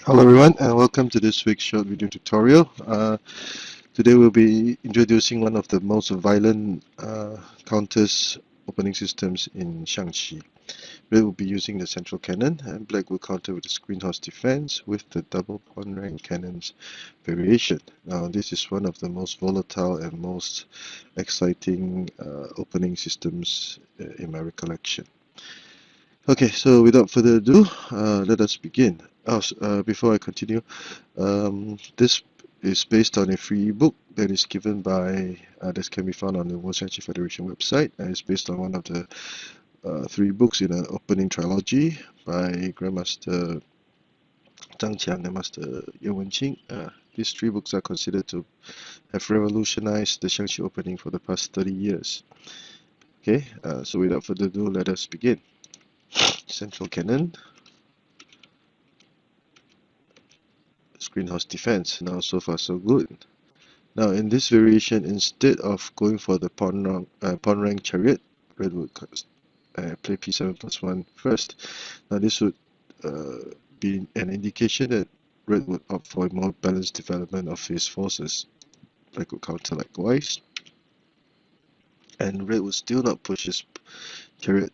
Hello everyone and welcome to this week's short video tutorial. Today we'll be introducing one of the most violent counters opening systems in Xiangqi. Red will be using the central cannon and black will counter with the screenhouse defense with the double pawn rank cannons variation. Now this is one of the most volatile and most exciting opening systems in my recollection. Okay, so without further ado, let us begin. Before I continue, this is based on a free ebook that is given by that can be found on the World Xiangqi Federation website, and it's based on one of the three books in an opening trilogy by Grandmaster Zhang Qian and Master Ye Wenqing. These three books are considered to have revolutionized the Xiangqi opening for the past 30 years. Okay, so without further ado, let us begin. Central cannon. Screenhouse defense. Now so far so good. Now in this variation, instead of going for the pawn rank chariot, red would play p7 plus 1 first. Now this would be an indication that red would opt for a more balanced development of his forces. Black would counter likewise, and red would still not push his chariot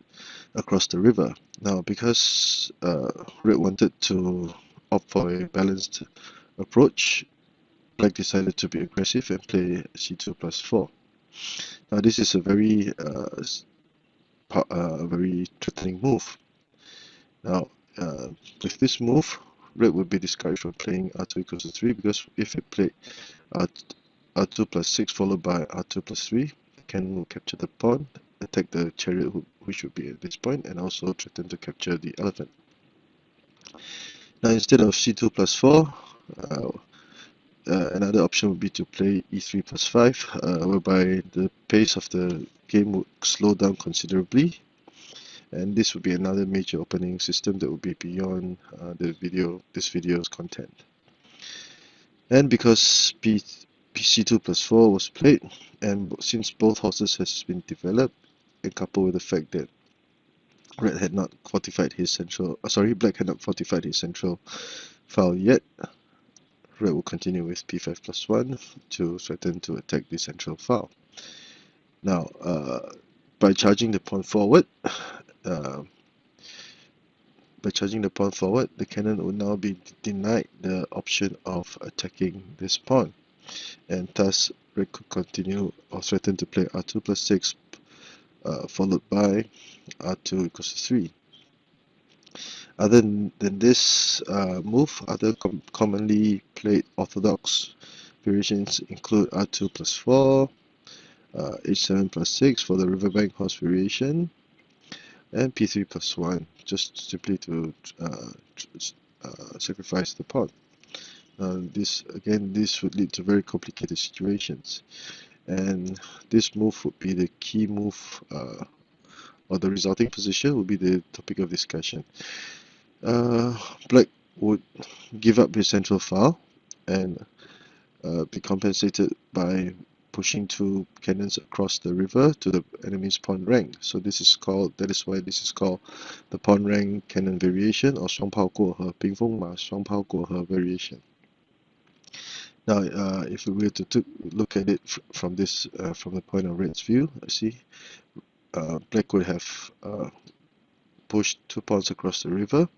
across the river. Now because red wanted to opt for a balanced approach, black decided to be aggressive and play c2 plus 4. Now this is a very threatening move. Now with this move, red would be discouraged from playing r2 equals to 3, because if it played r2 plus 6 followed by r2 plus 3, the cannon will capture the pawn, attack the chariot which would be at this point, and also threaten to capture the elephant. Now instead of c2 plus 4, another option would be to play e3 plus 5, whereby the pace of the game would slow down considerably, and this would be another major opening system that would be beyond this video's content. And because PC2 plus 4 was played, and since both horses has been developed, and coupled with the fact that black had not fortified his central file yet, red will continue with p5 plus 1 to threaten to attack the central file. Now, by charging the pawn forward, the cannon will now be denied the option of attacking this pawn, and thus red could continue or threaten to play r2 plus 6 followed by r2 equals to 3. Other than this move, other commonly played orthodox variations include r2 plus 4, h7 plus 6 for the riverbank horse variation, and p3 plus 1, just simply to sacrifice the pawn. This would lead to very complicated situations, and this move would be the key move, or the resulting position would be the topic of discussion. Black would give up his central file and be compensated by pushing two cannons across the river to the enemy's pawn rank. So that is why this is called the pawn rank cannon variation, or 双炮过河, 兵锋马双炮过河 variation. Now, if we were to look at it from the point of red's view, see, black would have pushed 2 pawns across the river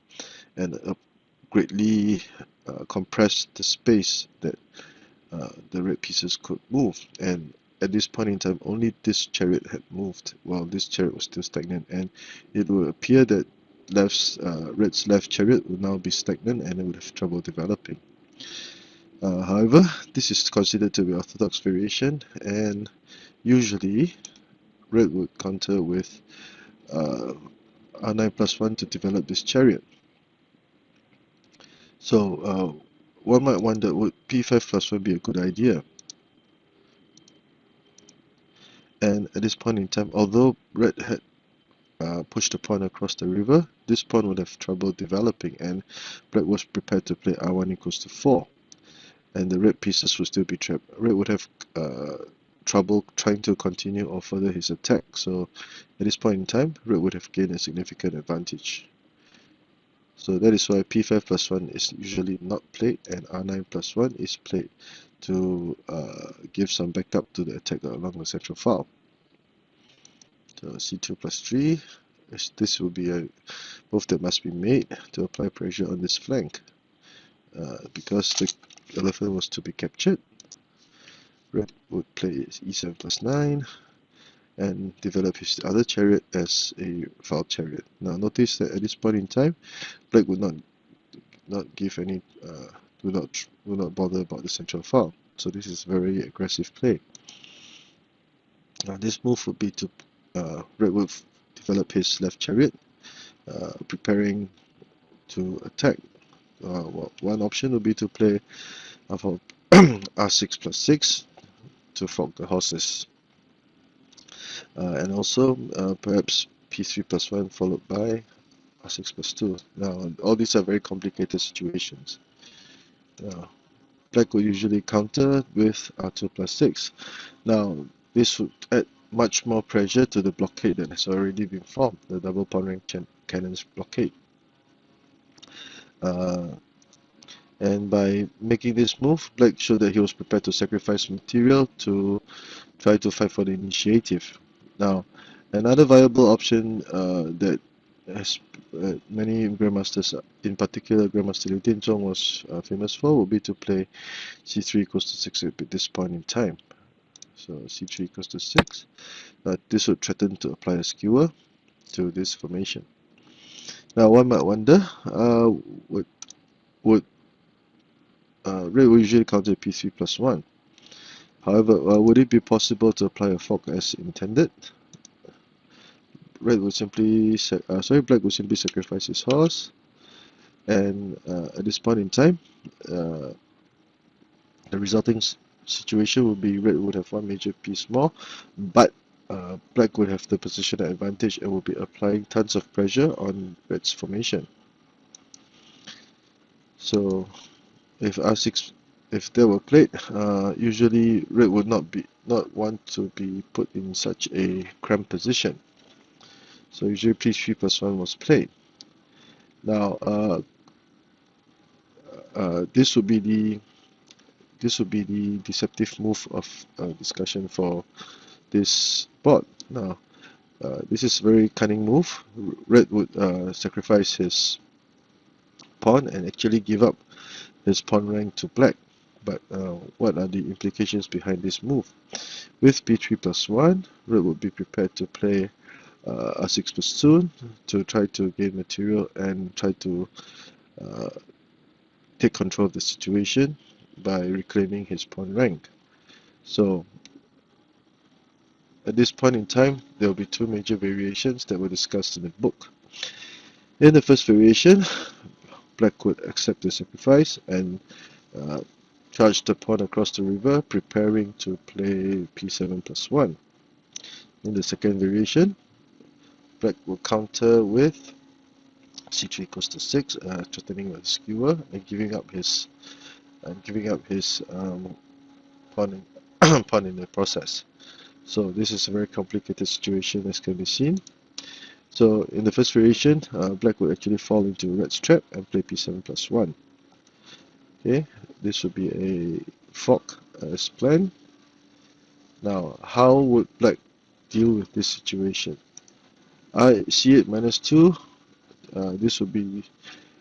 and greatly compressed the space that the red pieces could move, and at this point in time only this chariot had moved while this chariot was still stagnant, and it would appear that red's left chariot would now be stagnant and it would have trouble developing. However, this is considered to be orthodox variation, and usually red would counter with r9 plus 1 to develop this chariot. So one might wonder, would p5 plus 1 be a good idea? And at this point in time, although red had pushed the pawn across the river, this pawn would have trouble developing, and black was prepared to play r1 equals to 4, and the red pieces would still be trapped. Red would have trouble trying to continue or further his attack, so at this point in time, red would have gained a significant advantage. So that is why p5 plus 1 is usually not played, and r9 plus 1 is played to give some backup to the attack along the central file. So c2 plus 3, this will be a move that must be made to apply pressure on this flank. Because the elephant was to be captured, red would play e7 plus 9 and develop his other chariot as a file chariot. Now notice that at this point in time, black would not give any will not bother about the central file. So this is very aggressive play. Now this move would be to red would develop his left chariot, preparing to attack. Well, one option would be to play for r6 plus 6 to fork the horses, and also perhaps p3 plus 1 followed by r6 plus 2. Now all these are very complicated situations. Black will usually counter with r2 plus 6. Now this would add much more pressure to the blockade that has already been formed, the double pawn rank cannon's blockade. And by making this move, black showed that he was prepared to sacrifice material to try to fight for the initiative. Now, another viable option that has many grandmasters, in particular Grandmaster Liu Dianzhong, was famous for, would be to play c3 equals to 6 at this point in time. So c3 equals to 6. This would threaten to apply a skewer to this formation. Now one might wonder, would red will usually counter p3 plus 1. However, would it be possible to apply a fork as intended? Black would simply sacrifice his horse, and at this point in time, the resulting situation would be red would have one major piece more, but black would have the positional advantage and would be applying tons of pressure on red's formation. So if r6, if that were played, usually red would not want to be put in such a cramped position. So usually p3 plus 1 was played. Now this would be the deceptive move of discussion for this board. Now this is a very cunning move. Red would sacrifice his pawn and actually give up his pawn rank to black. But what are the implications behind this move? With b3 plus 1, red would be prepared to play r6 plus 2 to try to gain material and try to take control of the situation by reclaiming his pawn rank. So at this point in time, there will be two major variations that were discussed in the book. In the first variation, black would accept the sacrifice and charge the pawn across the river, preparing to play p7 plus 1. In the second variation, black will counter with c3 equals to 6, threatening with a skewer and giving up his pawn in the process. So this is a very complicated situation, as can be seen. So in the first variation, black would actually fall into red's trap and play p7 plus 1. Okay, this would be a fork as planned. Now, how would black deal with this situation? I see it minus 2. This would be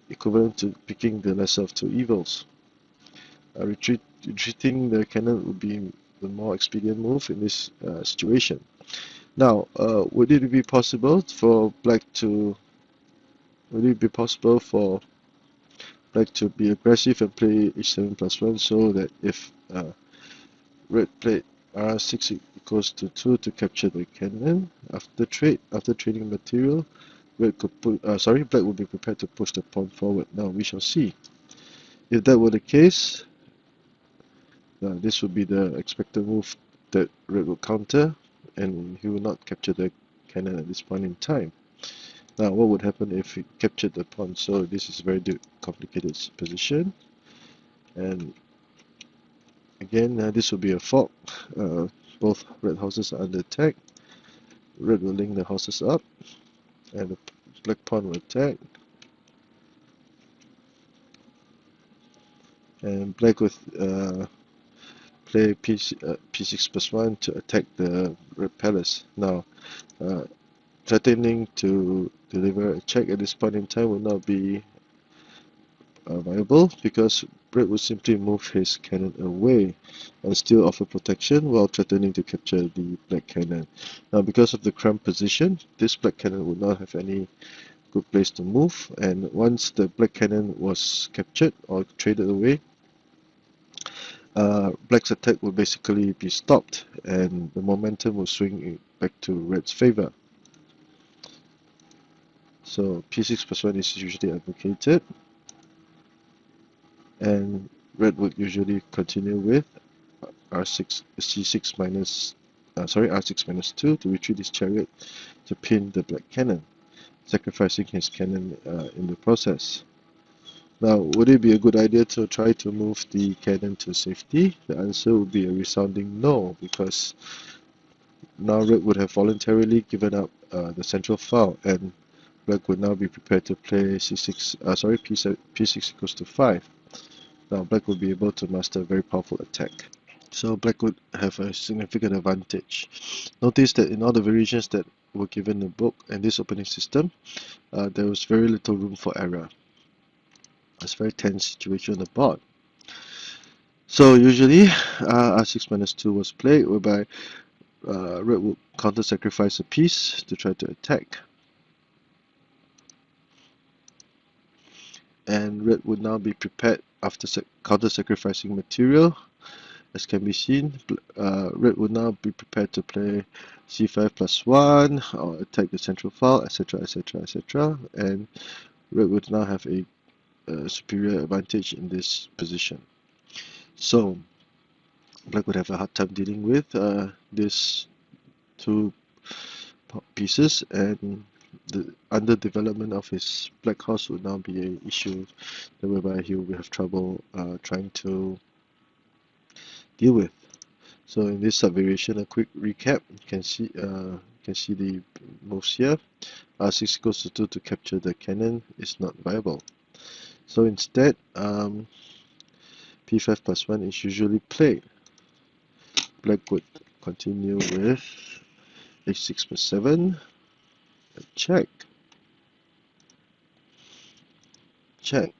equivalent to picking the lesser of two evils. Retreating the cannon would be the more expedient move in this situation. Now, would it be possible for black to be aggressive and play h7 plus 1 so that if red played r6 equals to 2 to capture the cannon, after trading material, black would be prepared to push the pawn forward. Now we shall see. If that were the case, this would be the expected move that red will counter, and he will not capture the cannon at this point in time. Now what would happen if he captured the pawn? So this is a very complicated position, and again this will be a fork. Both red houses are under attack. Red will link the houses up, and the black pawn will attack. and black would play p6+1 to attack the red palace. Now, threatening to deliver a check at this point in time would not be viable, because red would simply move his cannon away and still offer protection while threatening to capture the black cannon. Now, because of the cramped position, this black cannon would not have any good place to move, and once the black cannon was captured or traded away, black's attack will basically be stopped and the momentum will swing back to red's favor. So p6+1 is usually advocated, and red would usually continue with r6-2 to retreat his chariot to pin the black cannon, sacrificing his cannon in the process. Now, would it be a good idea to try to move the cannon to safety? The answer would be a resounding no, because now red would have voluntarily given up the central file, and black would now be prepared to play p6 =5. Now black would be able to master a very powerful attack. So black would have a significant advantage. Notice that in all the variations that were given in the book and this opening system, there was very little room for error. It's a very tense situation on the board. So usually r6-2 was played, whereby red would counter-sacrifice a piece to try to attack. And red would now be prepared after counter-sacrificing material. As can be seen, red would now be prepared to play c5+1 or attack the central file, etc, etc, etc, and red would now have a superior advantage in this position. So black would have a hard time dealing with these two pieces, and the underdevelopment of his black horse would now be an issue whereby he will have trouble trying to deal with. So in this subvariation, a quick recap: you can see the moves here. r6=2 to capture the cannon is not viable. So instead, p5+1 is usually played. Black would continue with h6+7, check, check,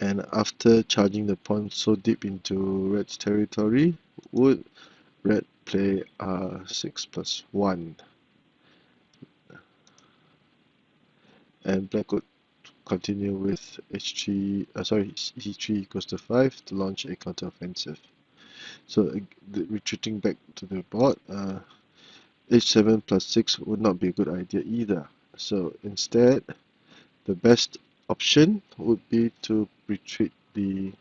and after charging the pawn so deep into red's territory, would red play r6+1, and black would continue with e3=5 to launch a counteroffensive. So retreating back to the board, h7+6 would not be a good idea either. So instead, the best option would be to retreat the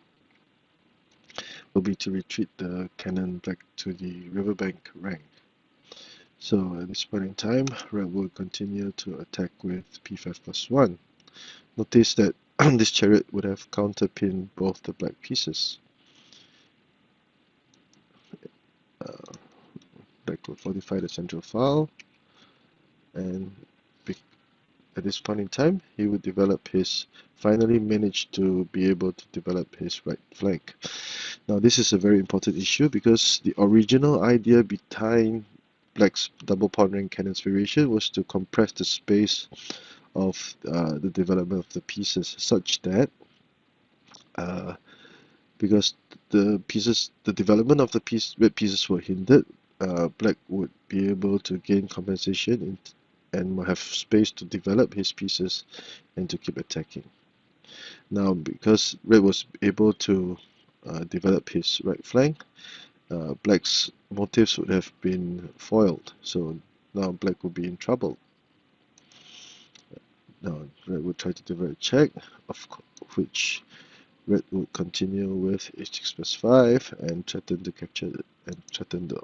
cannon back to the riverbank rank. So at this point in time, red will continue to attack with p5+1. Notice that this chariot would have counterpinned both the black pieces. Black will fortify the central file, and at this point in time, he would finally manage to be able to develop his right flank. Now this is a very important issue, because the original idea behind black's double pawn rank cannon's variation was to compress the space of the development of the pieces, such that because the development of the red pieces were hindered, black would be able to gain compensation and will have space to develop his pieces and to keep attacking. Now, because red was able to develop his right flank, black's motives would have been foiled. So now black would be in trouble. Now red would try to develop a check, of which red would continue with h6+5 and threaten to capture and threaten to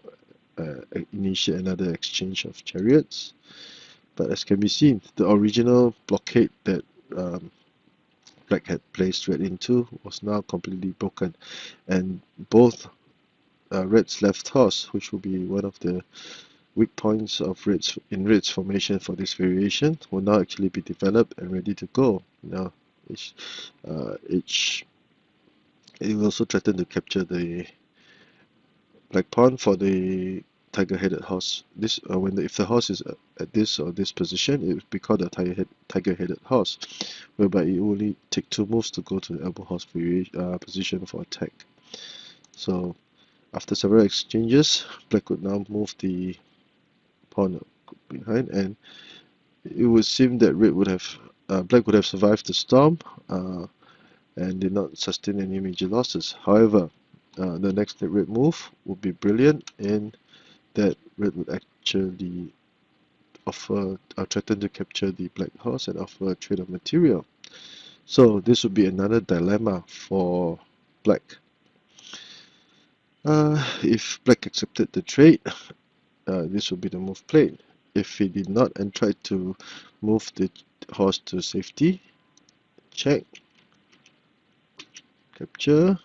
initiate another exchange of chariots. But as can be seen, the original blockade that black had placed red into was now completely broken, and both red's left horse, which will be one of the weak points of red's formation for this variation, will now actually be developed and ready to go. Now H. It will also threaten to capture the black pawn for the tiger-headed horse. This if the horse is at this or this position, it will be called a tiger-headed horse, whereby it only take 2 moves to go to the elbow horse position for attack. So after several exchanges, black would now move the pawn behind, and it would seem that black would have survived the storm and did not sustain any major losses. However, the next red move would be brilliant in that red would actually threaten to capture the black horse and offer a trade of material. So this would be another dilemma for black. If black accepted the trade, this would be the move played. If he did not and tried to move the horse to safety, check, capture,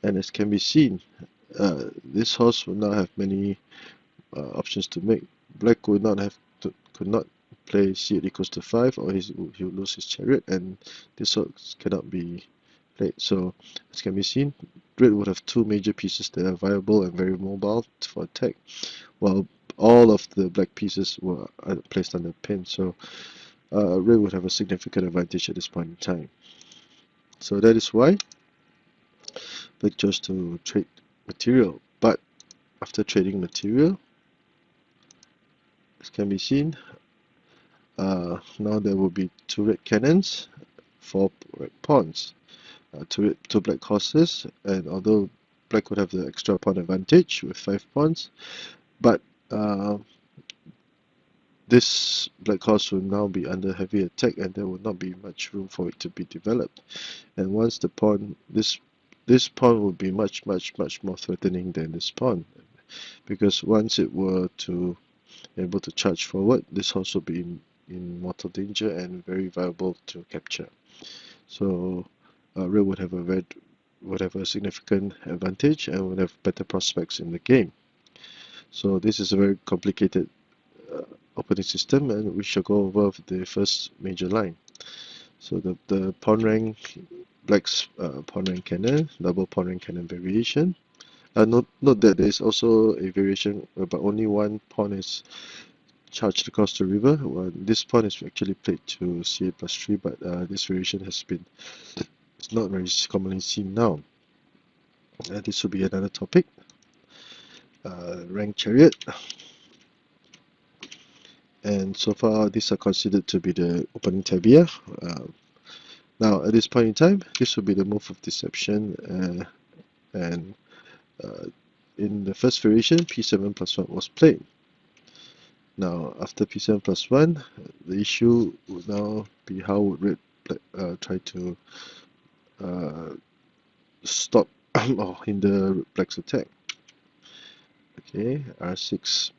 and as can be seen, this horse will now have many options to make. Black could not play c equals to 5, or he will lose his chariot, and this horse cannot be played. So as can be seen, red would have 2 major pieces that are viable and very mobile for attack, while all of the black pieces were placed under pin. So red would have a significant advantage at this point in time. So that is why black chose to trade material. But after trading material, as can be seen, now there will be 2 red cannons, 4 red pawns, 2 black horses, and although black would have the extra pawn advantage with 5 pawns, but this black horse will now be under heavy attack, and there will not be much room for it to be developed. And once the pawn, this pawn will be much more threatening than this pawn, because once it were to able to charge forward, this horse will be in mortal danger and very viable to capture. So red would have a significant advantage and would have better prospects in the game. So this is a very complicated opening system, and we shall go over the first major line. So the pawn rank, black's pawn rank cannon, double pawn rank cannon variation. Note that there is also a variation whereby only one pawn is charged across the river. Well, this pawn is actually played to c8 plus 3, but this variation it's not very commonly seen now. This will be another topic. Rank chariot. And so far, these are considered to be the opening tabia. Now, at this point in time, this will be the move of deception, and in the first variation, p7 plus 1 was played. Now, after p7 plus 1, the issue would now be how would red try to stop or hinder black's attack. Okay, r6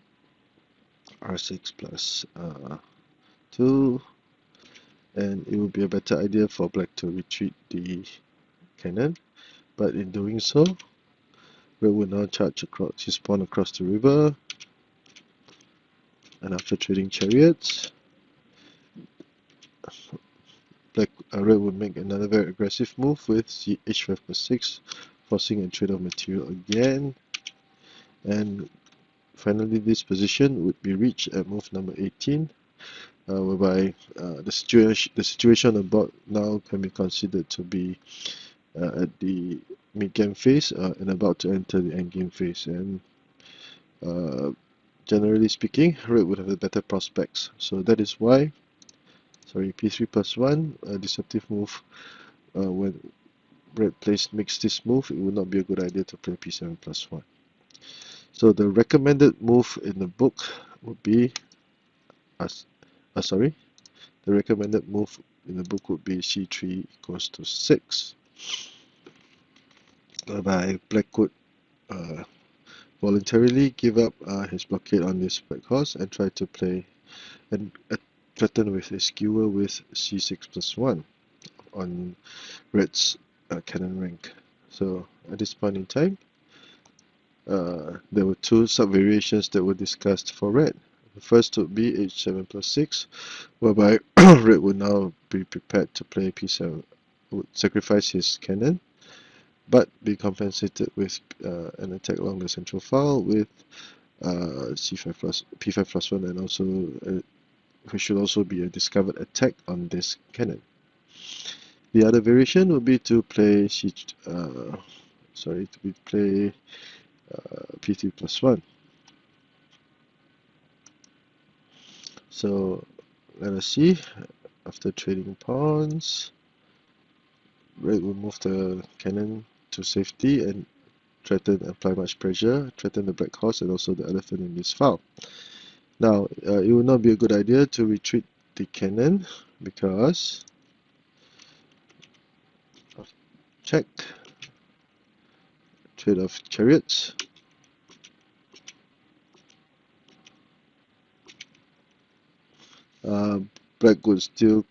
plus 2, and it would be a better idea for black to retreat the cannon, but in doing so, red will now charge his pawn across the river, and after trading chariots, red would make another very aggressive move with h5 plus 6, forcing a trade of material again, and finally this position would be reached at move number 18, whereby the situation on the board now can be considered to be at the mid-game phase and about to enter the end-game phase, and generally speaking, red would have the better prospects. So that is why, p3 plus 1, a deceptive move. When red makes this move, it would not be a good idea to play p7 plus 1. So the recommended move in the book would be, the recommended move in the book would be c3 equals to 6, whereby black could voluntarily give up his blockade on this black horse and try to play and threaten with a skewer with c6 plus 1 on red's cannon rank. So at this point in time, there were 2 sub-variations that were discussed for red. The first would be h7 plus 6, whereby red would now be prepared to play p7, would sacrifice his cannon, but be compensated with an attack along the central file with c5 plus p5 plus 1, and also which should also be a discovered attack on this cannon. The other variation would be to play p3 plus 1. So let us see. After trading pawns, red will move the cannon to safety and apply much pressure, threaten the black horse and also the elephant in this file. Now, it would not be a good idea to retreat the cannon because check, trade of chariots. Black would still,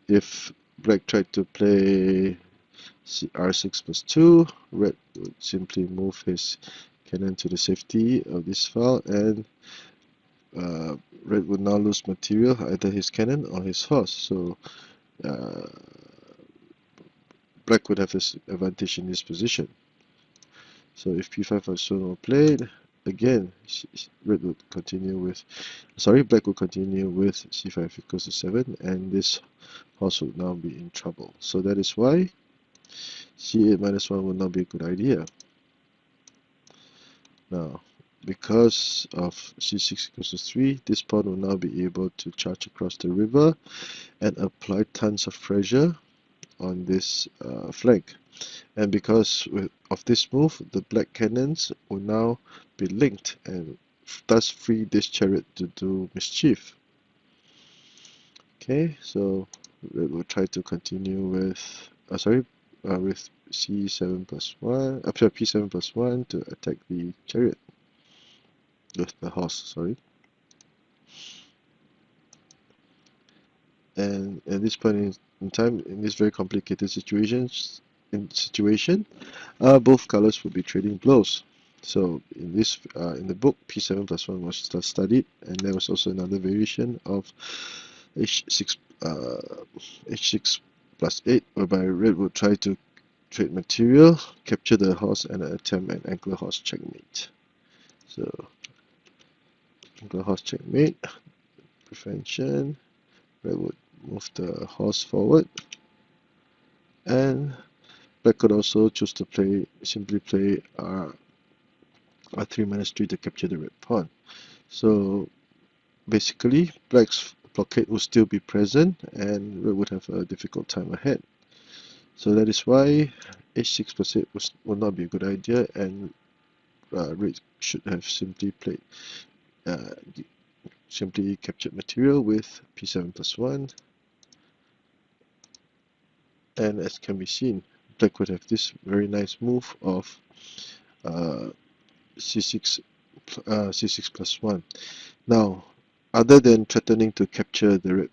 if black tried to play r6 plus 2, red would simply move his cannon to the safety of this file, and red would now lose material, either his cannon or his horse. So black would have this advantage in this position. So if p5 plus 1 were played, again black would continue with c5 equals to 7, and this horse would now be in trouble. So that is why c8 minus 1 would not be a good idea. Now, because of c6 equals to 3, this pawn will now be able to charge across the river and apply tons of pressure on this flank. And because of this move, the black cannons will now be linked and thus free this chariot to do mischief. Okay, so we'll try to continue with with c7 plus 1, p7 plus 1 to attack the chariot with the horse, And at this point in time, in this very complicated situation, both colors will be trading blows. So in this in the book, p7 plus 1 was studied, and there was also another variation of h6 plus 8, whereby red would try to trade material, capture the horse, and attempt an angler horse checkmate. So angler horse checkmate, prevention. Red would move the horse forward, and black could also choose to simply play r3 minus 3 to capture the red pawn. So basically, black's blockade will still be present, and red would have a difficult time ahead. So that is why h6 plus 8 would not be a good idea, and red should have simply played captured material with p7 plus 1. And as can be seen, black would have this very nice move of c6 plus 1. Now, other than threatening to capture the red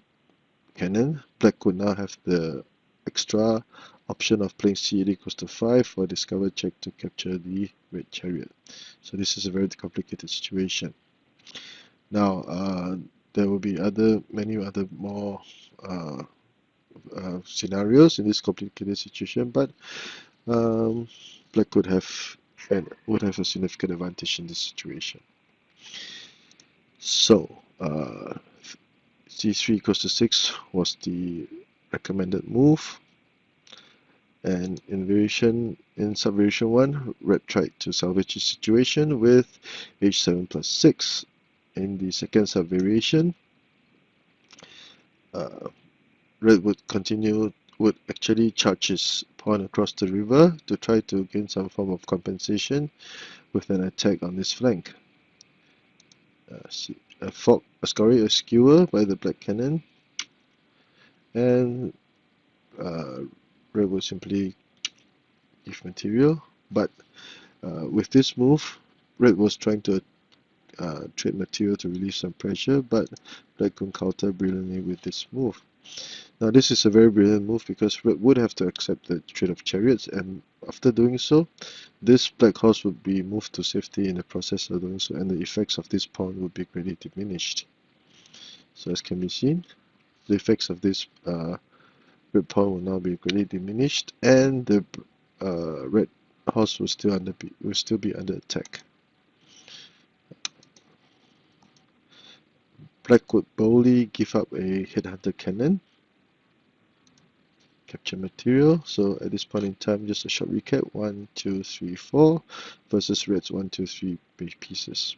cannon, black could now have the extra option of playing c8 equals to 5 for a discover check to capture the red chariot. So this is a very complicated situation. Now, there will be many other more scenarios in this complicated situation, but black would have a significant advantage in this situation. So c3 equals to 6 was the recommended move, and in subvariation 1, red tried to salvage the situation with h7 plus 6. In the second subvariation, red would actually charge his pawn across the river to try to gain some form of compensation with an attack on this flank. A skewer by the black cannon, and red will simply give material, but with this move, red was trying to trade material to relieve some pressure, but black could counter brilliantly with this move. Now this is a very brilliant move because red would have to accept the trade of chariots, and after doing so, this black horse would be moved to safety in the process of doing so, and the effects of this pawn would be greatly diminished. So as can be seen, the effects of this red pawn will now be greatly diminished, and the red horse will still be under attack. Black would boldly give up a headhunter cannon, capture material. So at this point in time, just a short recap: 1, 2, 3, 4 versus red's 1, 2, 3 pieces.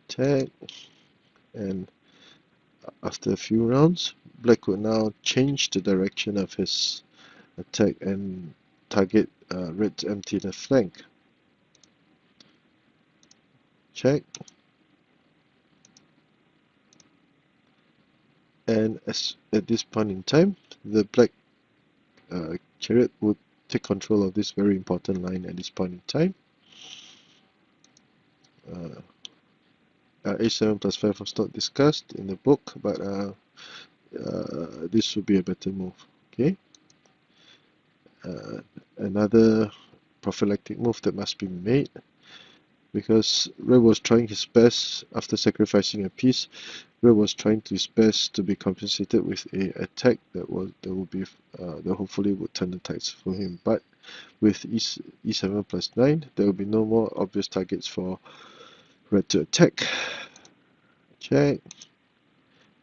Attack, and after a few rounds, black would now change the direction of his attack and target red's empty left flank. Check. And at this point in time, the black chariot would take control of this very important line at this point in time. H7 plus 5 was not discussed in the book, but this would be a better move. Okay. Another prophylactic move that must be made, because red was trying his best after sacrificing a piece. Red was trying his best to be compensated with a attack that hopefully would turn the tides for him. But with e7 plus 9, there will be no more obvious targets for red to attack. Check,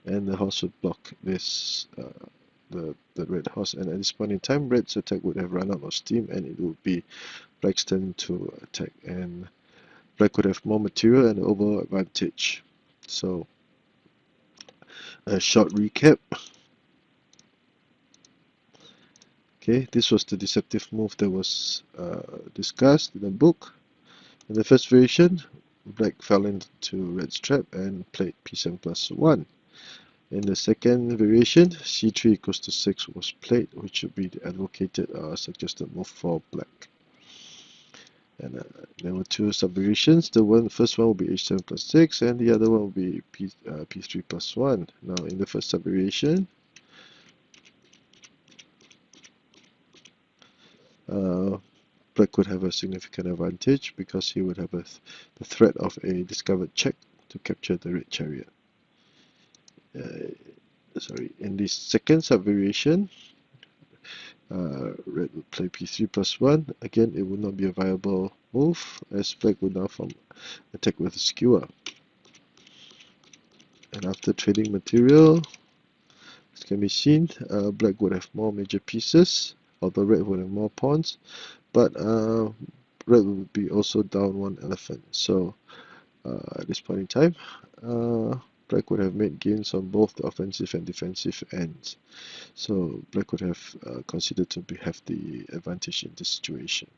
and the horse would block this the red horse, and at this point in time, red's attack would have run out of steam, and it would be black's turn to attack, and black would have more material and overall advantage. So a short recap. Okay, this was the deceptive move that was discussed in the book. In the first variation, black fell into red's trap and played p7 plus 1. In the second variation, c3 equals to 6 was played, which would be the advocated suggested move for black. And there were two sub-variations. The first one will be h7 plus 6, and the other one will be p3 plus 1. Now, in the first sub-variation, black would have a significant advantage because he would have the threat of a discovered check to capture the red chariot. In the second sub-variation, red would play p3 plus 1. Again, it would not be a viable move, as black would now attack with a skewer. And after trading material, as can be seen, black would have more major pieces, although red would have more pawns, but red would be also down one elephant. So at this point in time, black would have made gains on both the offensive and defensive ends. So black would have considered to have the advantage in this situation.